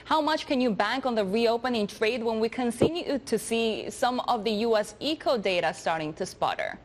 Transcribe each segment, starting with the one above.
How much can you bank on the reopening trade when we continue to see some of the U.S. eco data starting to sputter?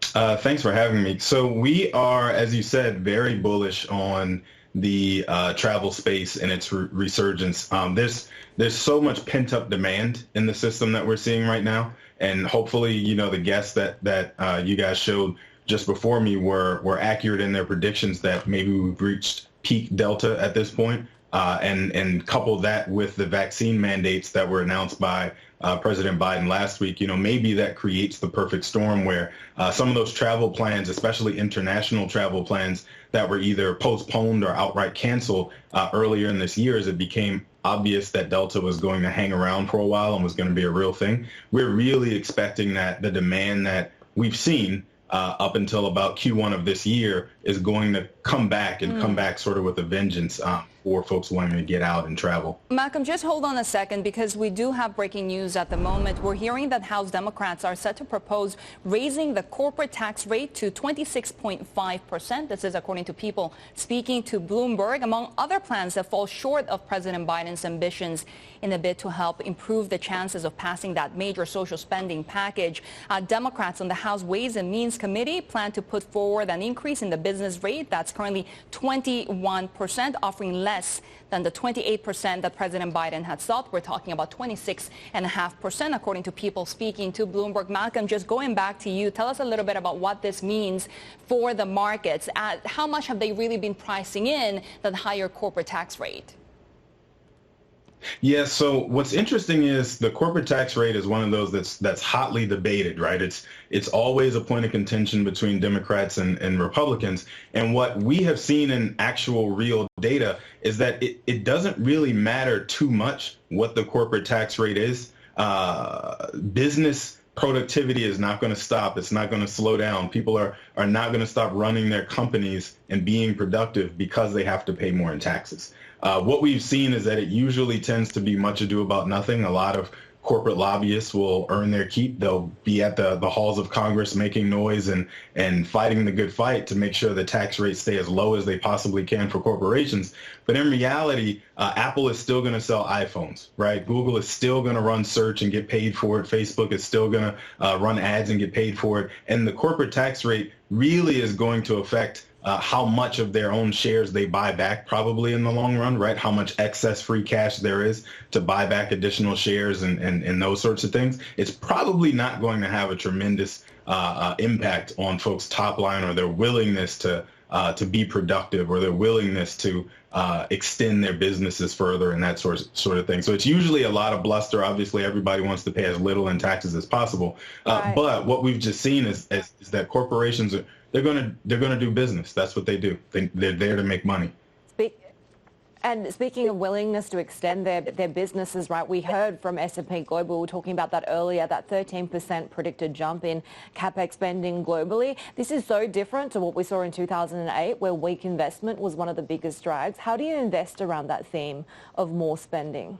Thanks for having me. So we are, as you said, very bullish on the travel space and its resurgence. There's so much pent-up demand in the system that we're seeing right now, and hopefully, the guests that you guys showed just before me were accurate in their predictions that maybe we've reached peak Delta at this point, and couple that with the vaccine mandates that were announced by President Biden last week. Maybe that creates the perfect storm where some of those travel plans, especially international travel plans that were either postponed or outright canceled earlier in this year, as it became obvious that Delta was going to hang around for a while and was going to be a real thing. We're really expecting that the demand that we've seen up until about Q1 of this year is going to come back and come back sort of with a vengeance for folks wanting to get out and travel. Malcolm, just hold on a second, because we do have breaking news at the moment. We're hearing that House Democrats are set to propose raising the corporate tax rate to 26.5%. This is according to people speaking to Bloomberg, among other plans that fall short of President Biden's ambitions in a bid to help improve the chances of passing that major social spending package. Democrats on the House Ways and Means Committee plan to put forward an increase in the business rate that's currently 21%, offering less than the 28% that President Biden had sought. We're talking about 26.5%, according to people speaking to Bloomberg. Malcolm, just going back to you, tell us a little bit about what this means for the markets. How much have they really been pricing in that higher corporate tax rate? Yeah, so what's interesting is the corporate tax rate is one of those that's hotly debated, right? It's always a point of contention between Democrats and Republicans. And what we have seen in actual real data is that it doesn't really matter too much what the corporate tax rate is. Business productivity is not going to stop. It's not going to slow down. People are not going to stop running their companies and being productive because they have to pay more in taxes. What we've seen is that it usually tends to be much ado about nothing. A lot of corporate lobbyists will earn their keep. They'll be at the halls of Congress making noise and fighting the good fight to make sure the tax rates stay as low as they possibly can for corporations. But in reality, Apple is still going to sell iPhones, right? Google is still going to run search and get paid for it. Facebook is still going to run ads and get paid for it. And the corporate tax rate really is going to affect how much of their own shares they buy back, probably in the long run, right? How much excess free cash there is to buy back additional shares and those sorts of things. It's probably not going to have a tremendous impact on folks' top line or their willingness to be productive or their willingness to extend their businesses further and that sort of thing. So it's usually a lot of bluster. Obviously, everybody wants to pay as little in taxes as possible. Right. But what we've just seen is that corporations they're going to do business. That's what they do. They're there to make money. And speaking of willingness to extend their businesses, right, we heard from S&P Global, we were talking about that earlier, that 13% predicted jump in capex spending globally. This is so different to what we saw in 2008, where weak investment was one of the biggest drags. How do you invest around that theme of more spending?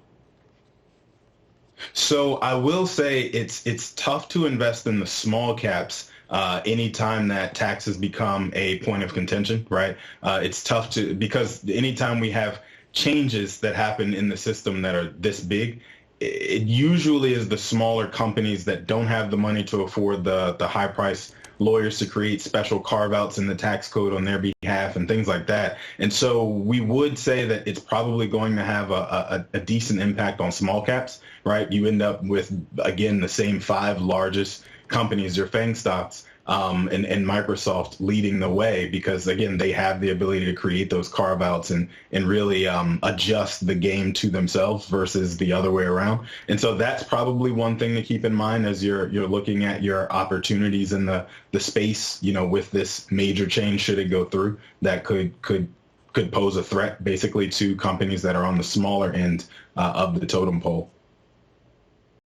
So I will say it's tough to invest in the small caps anytime that taxes become a point of contention, right? It's tough because anytime we have changes that happen in the system that are this big, it usually is the smaller companies that don't have the money to afford the high price lawyers to create special carve-outs in the tax code on their behalf and things like that. And so we would say that it's probably going to have a decent impact on small caps, right? You end up with, again, the same 5 largest companies, your FANG stocks, and Microsoft leading the way because, again, they have the ability to create those carve-outs and really adjust the game to themselves versus the other way around. And so that's probably one thing to keep in mind as you're looking at your opportunities in the space, with this major change, should it go through, that could pose a threat basically to companies that are on the smaller end of the totem pole.